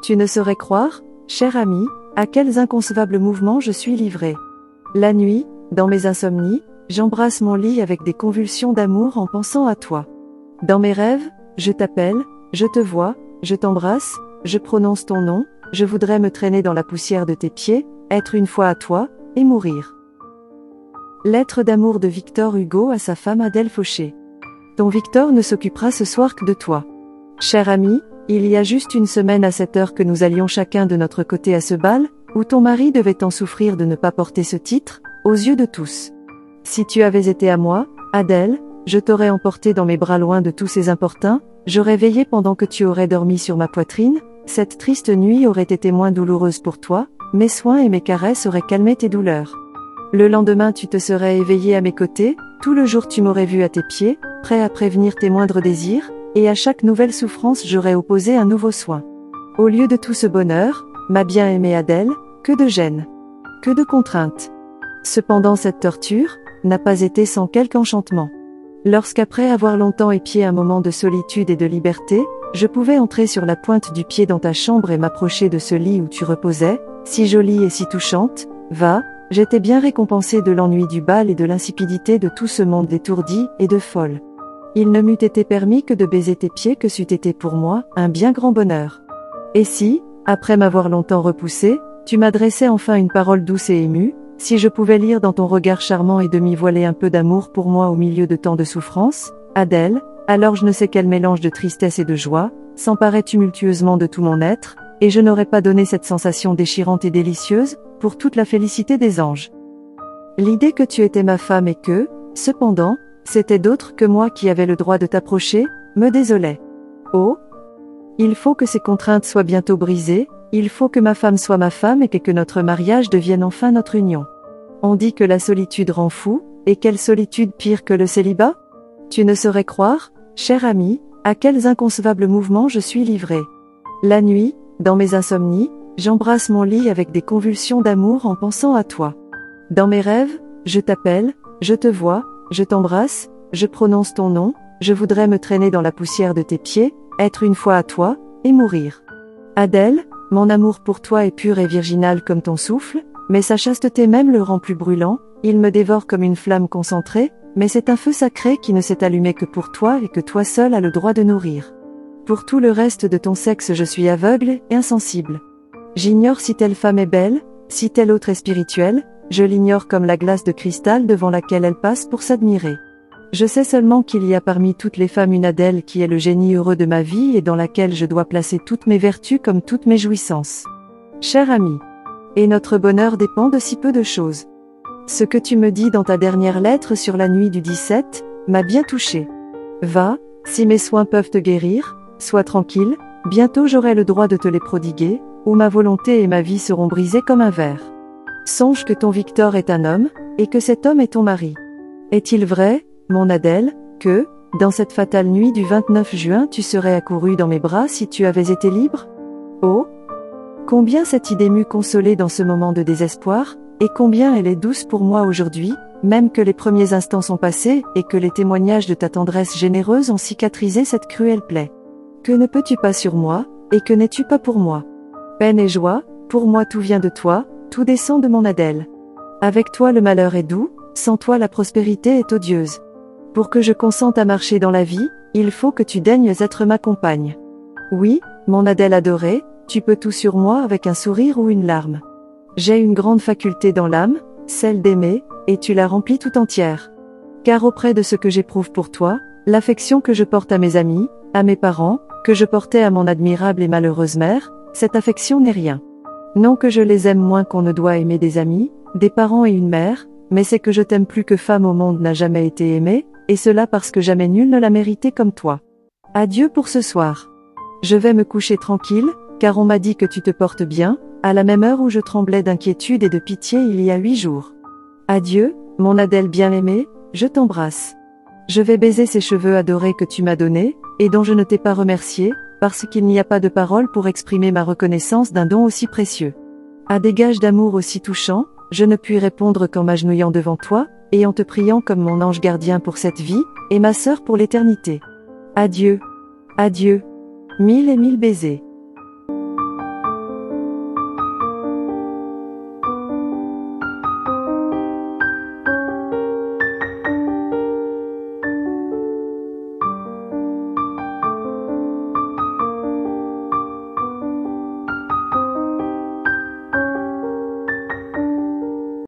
Tu ne saurais croire, cher ami, à quels inconcevables mouvements je suis livré. La nuit, dans mes insomnies, j'embrasse mon lit avec des convulsions d'amour en pensant à toi. Dans mes rêves, je t'appelle, je te vois, je t'embrasse, je prononce ton nom, je voudrais me traîner dans la poussière de tes pieds, être une fois à toi, et mourir. Lettre d'amour de Victor Hugo à sa femme Adèle Fauché. Ton Victor ne s'occupera ce soir que de toi. Cher ami, il y a juste une semaine à cette heure que nous allions chacun de notre côté à ce bal, où ton mari devait en souffrir de ne pas porter ce titre, aux yeux de tous. Si tu avais été à moi, Adèle, je t'aurais emporté dans mes bras loin de tous ces importuns, j'aurais veillé pendant que tu aurais dormi sur ma poitrine, cette triste nuit aurait été moins douloureuse pour toi, mes soins et mes caresses auraient calmé tes douleurs. Le lendemain tu te serais éveillé à mes côtés, tout le jour tu m'aurais vu à tes pieds, prêt à prévenir tes moindres désirs, et à chaque nouvelle souffrance j'aurais opposé un nouveau soin. Au lieu de tout ce bonheur, ma bien-aimée Adèle, que de gêne, que de contraintes. Cependant cette torture n'a pas été sans quelque enchantement. Lorsqu'après avoir longtemps épié un moment de solitude et de liberté, je pouvais entrer sur la pointe du pied dans ta chambre et m'approcher de ce lit où tu reposais, si jolie et si touchante, va, j'étais bien récompensée de l'ennui du bal et de l'insipidité de tout ce monde étourdi et de folle. Il ne m'eût été permis que de baiser tes pieds que c'eût été pour moi un bien grand bonheur. Et si, après m'avoir longtemps repoussé, tu m'adressais enfin une parole douce et émue, si je pouvais lire dans ton regard charmant et demi-voilé un peu d'amour pour moi au milieu de tant de souffrances, Adèle, alors je ne sais quel mélange de tristesse et de joie, s'emparait tumultueusement de tout mon être, et je n'aurais pas donné cette sensation déchirante et délicieuse, pour toute la félicité des anges. L'idée que tu étais ma femme et que, cependant, c'était d'autres que moi qui avaient le droit de t'approcher, me désolait. Oh! Il faut que ces contraintes soient bientôt brisées, il faut que ma femme soit ma femme et que notre mariage devienne enfin notre union. On dit que la solitude rend fou, et quelle solitude pire que le célibat? Tu ne saurais croire, cher ami, à quels inconcevables mouvements je suis livré. La nuit, dans mes insomnies, j'embrasse mon lit avec des convulsions d'amour en pensant à toi. Dans mes rêves, je t'appelle, je te vois, je t'embrasse, je prononce ton nom, je voudrais me traîner dans la poussière de tes pieds, être une fois à toi, et mourir. Adèle, mon amour pour toi est pur et virginal comme ton souffle, mais sa chasteté même le rend plus brûlant, il me dévore comme une flamme concentrée, mais c'est un feu sacré qui ne s'est allumé que pour toi et que toi seul as le droit de nourrir. Pour tout le reste de ton sexe je suis aveugle et insensible. J'ignore si telle femme est belle, si telle autre est spirituelle, je l'ignore comme la glace de cristal devant laquelle elle passe pour s'admirer. Je sais seulement qu'il y a parmi toutes les femmes une Adèle qui est le génie heureux de ma vie et dans laquelle je dois placer toutes mes vertus comme toutes mes jouissances. Cher ami. Et notre bonheur dépend de si peu de choses. Ce que tu me dis dans ta dernière lettre sur la nuit du 17, m'a bien touché. Va, si mes soins peuvent te guérir, sois tranquille, bientôt j'aurai le droit de te les prodiguer, ou ma volonté et ma vie seront brisées comme un verre. Songe que ton Victor est un homme, et que cet homme est ton mari. Est-il vrai, mon Adèle, que, dans cette fatale nuit du 29 juin tu serais accourue dans mes bras si tu avais été libre? Oh! Combien cette idée m'eût consolée dans ce moment de désespoir, et combien elle est douce pour moi aujourd'hui, même que les premiers instants sont passés et que les témoignages de ta tendresse généreuse ont cicatrisé cette cruelle plaie. Que ne peux-tu pas sur moi, et que n'es-tu pas pour moi? Peine et joie, pour moi tout vient de toi, tout descend de mon Adèle. Avec toi le malheur est doux, sans toi la prospérité est odieuse. Pour que je consente à marcher dans la vie, il faut que tu daignes être ma compagne. Oui, mon Adèle adorée, tu peux tout sur moi avec un sourire ou une larme. J'ai une grande faculté dans l'âme, celle d'aimer, et tu la remplis tout entière. Car auprès de ce que j'éprouve pour toi, l'affection que je porte à mes amis, à mes parents, que je portais à mon admirable et malheureuse mère, cette affection n'est rien. Non que je les aime moins qu'on ne doit aimer des amis, des parents et une mère, mais c'est que je t'aime plus que femme au monde n'a jamais été aimée, et cela parce que jamais nul ne l'a mérité comme toi. Adieu pour ce soir. Je vais me coucher tranquille, car on m'a dit que tu te portes bien, à la même heure où je tremblais d'inquiétude et de pitié il y a 8 jours. Adieu, mon Adèle bien-aimée, je t'embrasse. Je vais baiser ces cheveux adorés que tu m'as donnés, et dont je ne t'ai pas remercié, parce qu'il n'y a pas de paroles pour exprimer ma reconnaissance d'un don aussi précieux. À des gages d'amour aussi touchants, je ne puis répondre qu'en m'agenouillant devant toi, et en te priant comme mon ange gardien pour cette vie, et ma sœur pour l'éternité. Adieu. Adieu. 1000 et 1000 baisers.